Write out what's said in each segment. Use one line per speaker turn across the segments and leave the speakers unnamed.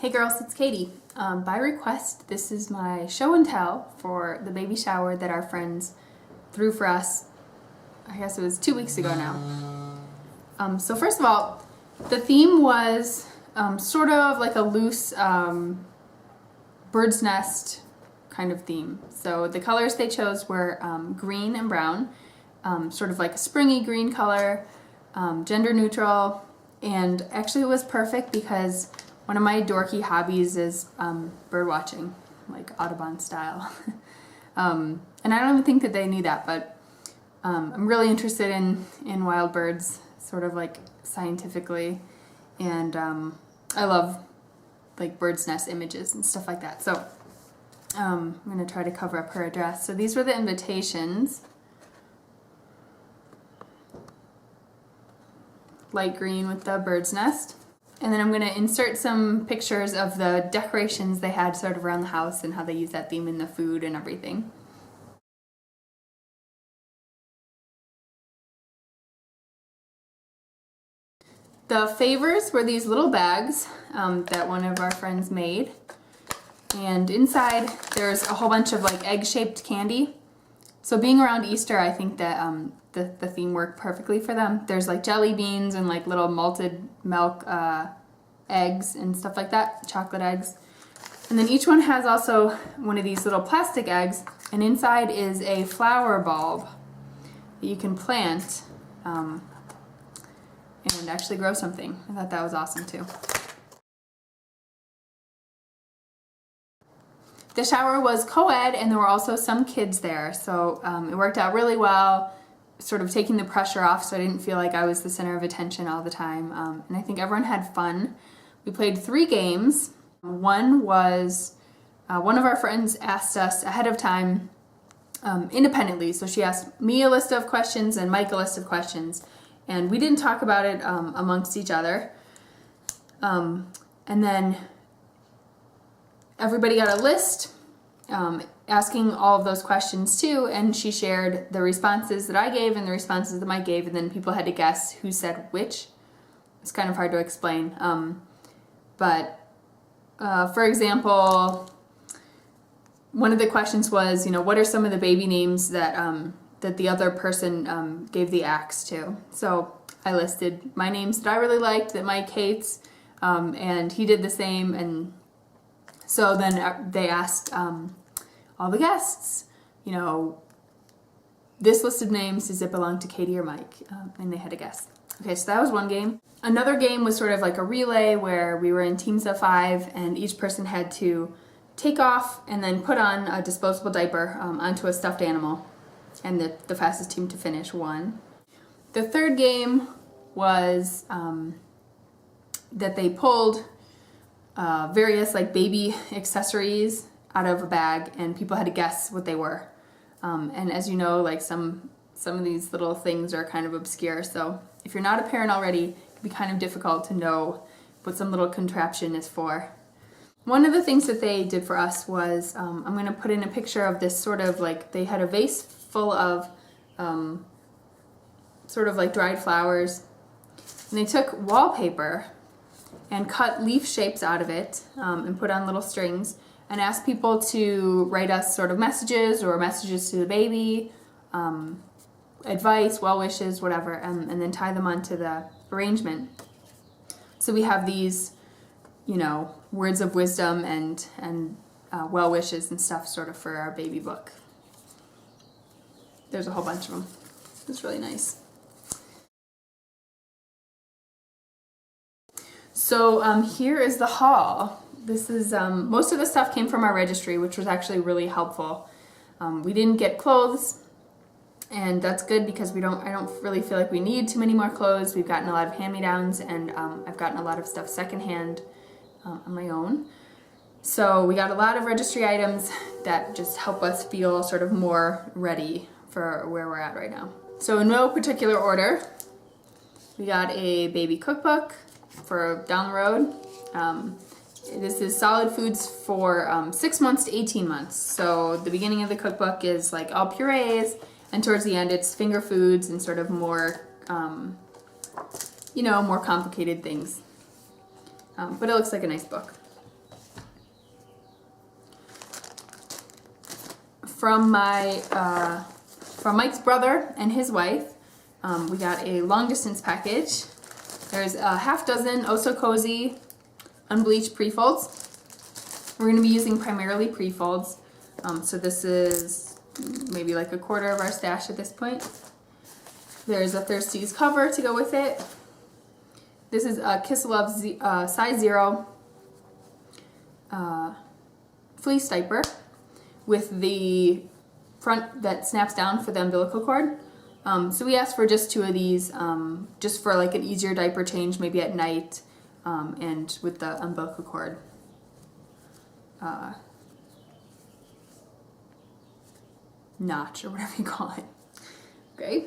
Hey girls, it's Katie. By request, this is my show and tell for the baby shower that our friends threw for us. I guess it was 2 weeks ago now. So first of all, the theme was sort of like a loose bird's nest kind of theme. So the colors they chose were green and brown, sort of like a springy green color, gender neutral, and actually it was perfect because one of my dorky hobbies is bird watching, like Audubon style. And I don't even think that they knew that, but I'm really interested in wild birds, sort of like scientifically, and I love like bird's nest images and stuff like that. So I'm going to try to cover up her address. So these were the invitations. Light green with the bird's nest. And then I'm going to insert some pictures of the decorations they had sort of around the house and how they use that theme in the food and everything. The favors were these little bags that one of our friends made. And inside there's a whole bunch of like egg-shaped candy. So being around Easter, I think that the theme worked perfectly for them. There's like jelly beans and like little malted milk eggs and stuff like that, chocolate eggs. And then each one has also one of these little plastic eggs, and inside is a flower bulb that you can plant and actually grow something. I thought that was awesome too. The shower was co-ed and there were also some kids there, so it worked out really well, sort of taking the pressure off so I didn't feel like I was the center of attention all the time. And I think everyone had fun. We played 3 games. One was, one of our friends asked us ahead of time independently, so she asked me a list of questions and Mike a list of questions, and we didn't talk about it amongst each other. And then everybody got a list asking all of those questions too, and she shared the responses that I gave and the responses that Mike gave, and then people had to guess who said which. It's kind of hard to explain. But for example, one of the questions was, you know, what are some of the baby names that that the other person gave the axe to? So I listed my names that I really liked that Mike hates, and he did the same, and so then they asked all the guests, you know, this list of names, does it belong to Katie or Mike? And they had to guess. Okay, so that was one game. Another game was sort of like a relay where we were in teams of 5 and each person had to take off and then put on a disposable diaper onto a stuffed animal, and the fastest team to finish won. The third game was that they pulled various like baby accessories out of a bag and people had to guess what they were. And as you know, like some of these little things are kind of obscure, so if you're not a parent already, it can be kind of difficult to know what some little contraption is for. One of the things that they did for us was, I'm going to put in a picture of this sort of like, they had a vase full of sort of like dried flowers, and they took wallpaper and cut leaf shapes out of it and put on little strings and asked people to write us sort of messages or messages to the baby, advice, well wishes, whatever, and then tie them onto the arrangement. So we have these, you know, words of wisdom and well wishes and stuff sort of for our baby book. There's a whole bunch of them. It's really nice. So here is the haul. This is, most of the stuff came from our registry, which was actually really helpful. We didn't get clothes, and that's good because I don't really feel like we need too many more clothes. We've gotten a lot of hand-me-downs, and I've gotten a lot of stuff secondhand on my own. So we got a lot of registry items that just help us feel sort of more ready for where we're at right now. So in no particular order, we got a baby cookbook for down the road. This is solid foods for 6 months to 18 months. So the beginning of the cookbook is like all purees, and towards the end it's finger foods and sort of more, you know, more complicated things. But it looks like a nice book. from Mike's brother and his wife, we got a long distance package. There's a half dozen Oh So Cozy unbleached pre-folds. We're going to be using primarily pre-folds. So this is maybe like a quarter of our stash at this point. There's a Thirsties cover to go with it. This is a Kiss of Love size 0 fleece diaper with the front that snaps down for the umbilical cord. So we asked for just 2 of these, just for like an easier diaper change, maybe at night, and with the umbilical cord. Notch or whatever you call it. Okay.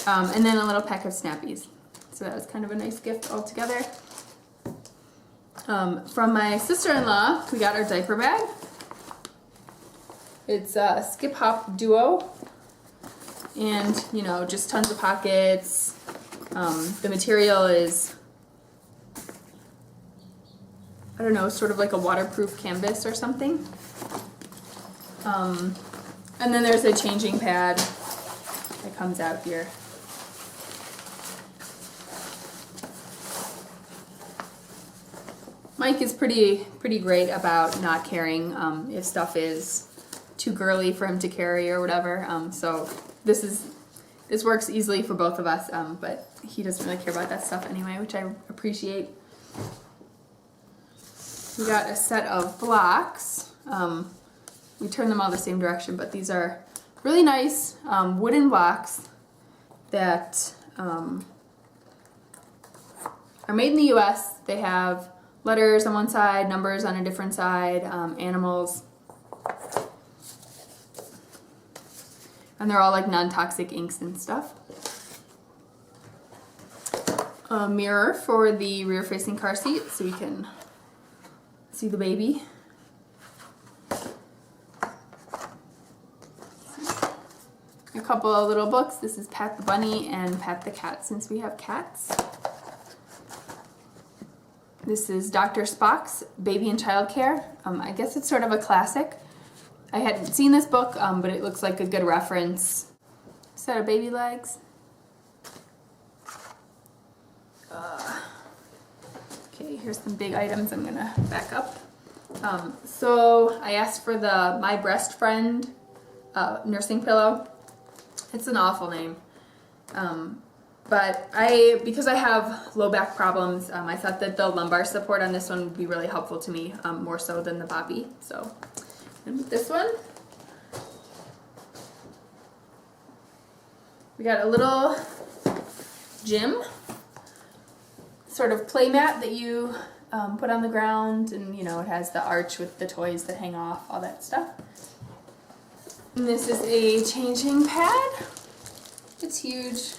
And then a little pack of Snappies. So that was kind of a nice gift altogether. From my sister-in-law, we got our diaper bag. It's a Skip Hop Duo. And, you know, just tons of pockets. The material is, I don't know, sort of like a waterproof canvas or something. And then there's a changing pad that comes out here. Mike is pretty great about not caring if stuff is too girly for him to carry or whatever. So this works easily for both of us, but he doesn't really care about that stuff anyway, which I appreciate. We got a set of blocks. We turn them all the same direction, but these are really nice wooden blocks that are made in the US. They have letters on one side, numbers on a different side, animals. And they're all like non-toxic inks and stuff. A mirror for the rear-facing car seat so we can see the baby. A couple of little books. This is Pat the Bunny and Pat the Cat, since we have cats. This is Dr. Spock's Baby and Child Care. I guess it's sort of a classic. I hadn't seen this book, but it looks like a good reference. Set of baby legs. Okay, here's some big items. I'm gonna back up. So I asked for the My Breast Friend nursing pillow. It's an awful name. But because I have low back problems, I thought that the lumbar support on this one would be really helpful to me, more so than the Bobby. So, and with this one, we got a little gym, sort of play mat that you put on the ground, and you know, it has the arch with the toys that hang off, all that stuff. And this is a changing pad. It's huge.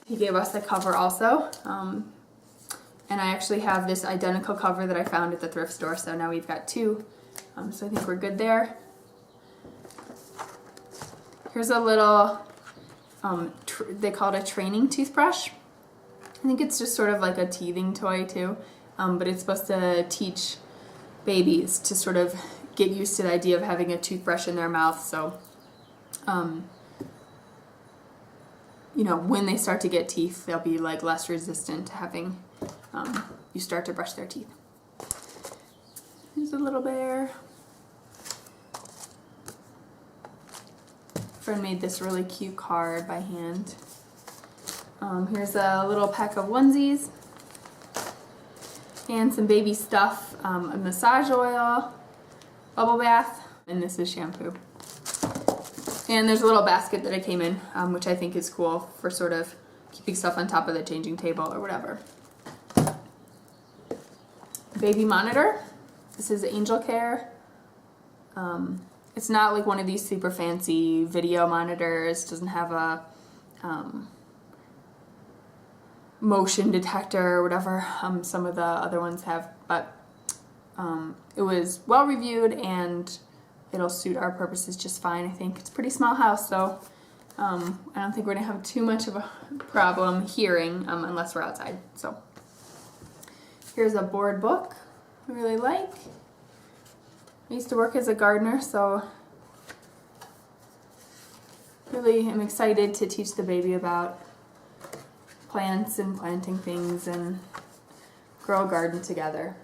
He gave us the cover also. And I actually have this identical cover that I found at the thrift store, so now we've got 2. So I think we're good there. Here's a little, they call it a training toothbrush. I think it's just sort of like a teething toy too, but it's supposed to teach babies to sort of get used to the idea of having a toothbrush in their mouth. So, you know, when they start to get teeth, they'll be like less resistant to having you start to brush their teeth. Here's a little bear. Friend made this really cute card by hand. Here's a little pack of onesies and some baby stuff, a massage oil, bubble bath, and this is shampoo. And there's a little basket that I came in, which I think is cool for sort of keeping stuff on top of the changing table or whatever. Baby monitor. This is Angel Care. It's not like one of these super fancy video monitors. It doesn't have a motion detector or whatever some of the other ones have, but it was well reviewed and it'll suit our purposes just fine. I think it's a pretty small house, so I don't think we're gonna have too much of a problem hearing unless we're outside. So here's a board book I really like. I used to work as a gardener, so really am excited to teach the baby about plants and planting things and grow a garden together.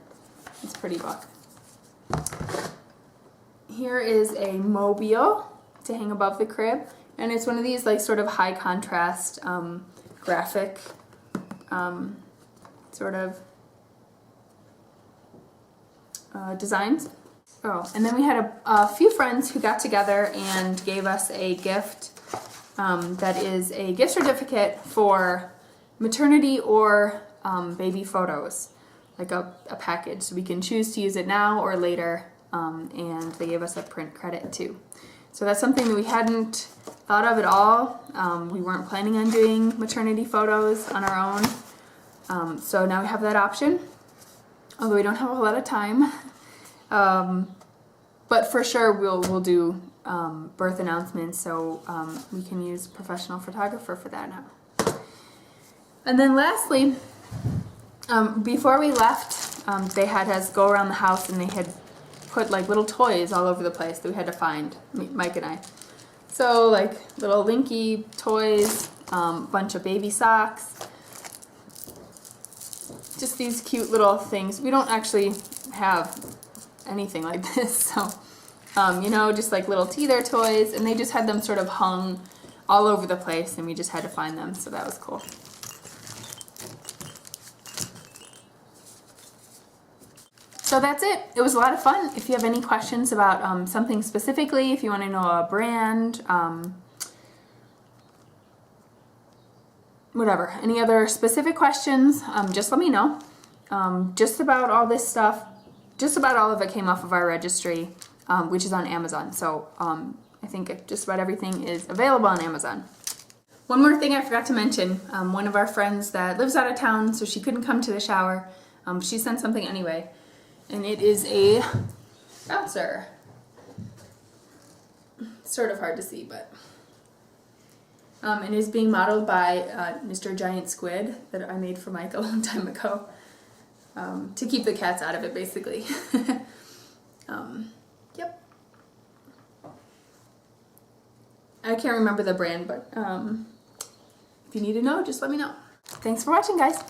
It's a pretty book. Here is a mobile to hang above the crib, and it's one of these like sort of high contrast graphic sort of designs. Oh, and then we had a few friends who got together and gave us a gift that is a gift certificate for maternity or baby photos, like a package. So we can choose to use it now or later, and they gave us a print credit too. So that's something that we hadn't thought of at all. We weren't planning on doing maternity photos on our own. So now we have that option, although we don't have a whole lot of time. But for sure we'll do birth announcements, so we can use a professional photographer for that now. And then lastly, before we left, they had us go around the house and they had put like little toys all over the place that we had to find, Mike and I. So like little Linky toys, bunch of baby socks, just these cute little things. We don't actually have anything like this, so you know, just like little teether toys, and they just had them sort of hung all over the place, and we just had to find them, so that was cool. So that's it. It was a lot of fun. If you have any questions about something specifically, if you want to know a brand, whatever, any other specific questions, just let me know. Just about all this stuff, just about all of it came off of our registry, which is on Amazon. So I think just about everything is available on Amazon. One more thing I forgot to mention. One of our friends that lives out of town, so she couldn't come to the shower, she sent something anyway. And it is a bouncer. It's sort of hard to see, but it is being modeled by Mr. Giant Squid that I made for Mike a long time ago, to keep the cats out of it, basically. Yep. I can't remember the brand, but if you need to know, just let me know. Thanks for watching, guys.